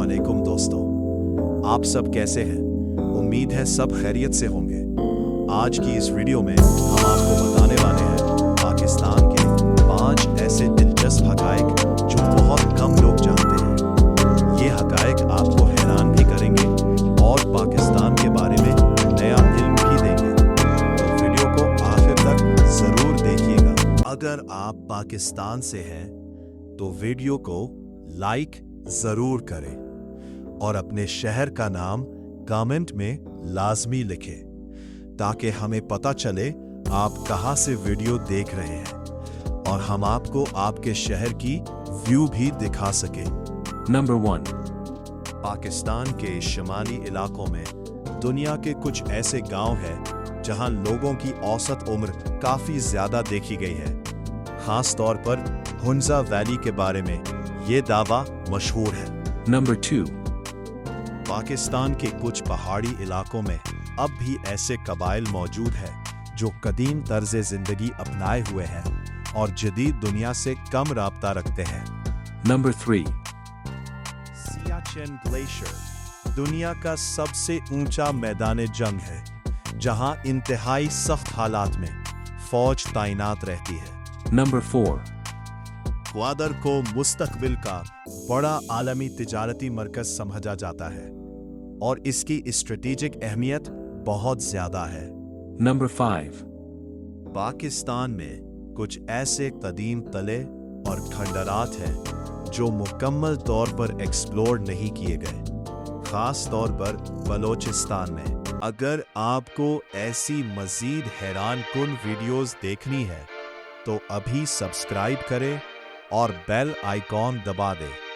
वालेकुम दोस्तों, आप सब कैसे हैं? उम्मीद है सब खैरियत से होंगे। आज की इस वीडियो में हम आपको बताने वाले हैं पाकिस्तान के 5 ऐसे दिलचस्प हकायक जो बहुत कम लोग जानते हैं। ये हकायक आपको हैरान भी करेंगे और पाकिस्तान के बारे में नया इल्म भी देंगे। तो वीडियो को आखिर तक जरूर देखिएगा। अगर आप पाकिस्तान से हैं तो वीडियो को लाइक जरूर करें और अपने शहर का नाम कमेंट में लाजमी लिखें ताकि हमें पता चले आप कहां से वीडियो देख रहे हैं और हम आपको आपके शहर की व्यू भी दिखा सके। Number 1. पाकिस्तान के शुमाली इलाकों में दुनिया के कुछ ऐसे गांव हैं जहां लोगों की औसत उम्र काफी ज्यादा देखी गई है। खास तौर पर हुंजा वैली के बारे में ये दावा मशहूर है। Number 2. पाकिस्तान के कुछ पहाड़ी इलाकों में अब भी ऐसे कबाइल मौजूद हैं जो कदीम तर्ज जिंदगी अपनाए हुए हैं और जदीद दुनिया से कम राब्ता रखते हैं। Number 3. सियाचिन ग्लेशियर दुनिया का सबसे ऊंचा मैदान जंग है जहां इंतहाई सख्त हालात में फौज तैनात रहती है। Number 4. ग्वादर को मुस्तकबिल का बड़ा आलमी तिजारती मरकज समझा जाता है और इसकी स्ट्रेटेजिक अहमियत बहुत ज्यादा है। Number 5. पाकिस्तान में कुछ ऐसे कदीम तले और खंडरात हैं जो मुकम्मल तौर पर एक्सप्लोर नहीं किए गए, खास तौर पर बलोचिस्तान में। अगर आपको ऐसी मजीद हैरान कुन वीडियोस देखनी है तो अभी सब्सक्राइब करें और बेल आइकॉन दबा दें।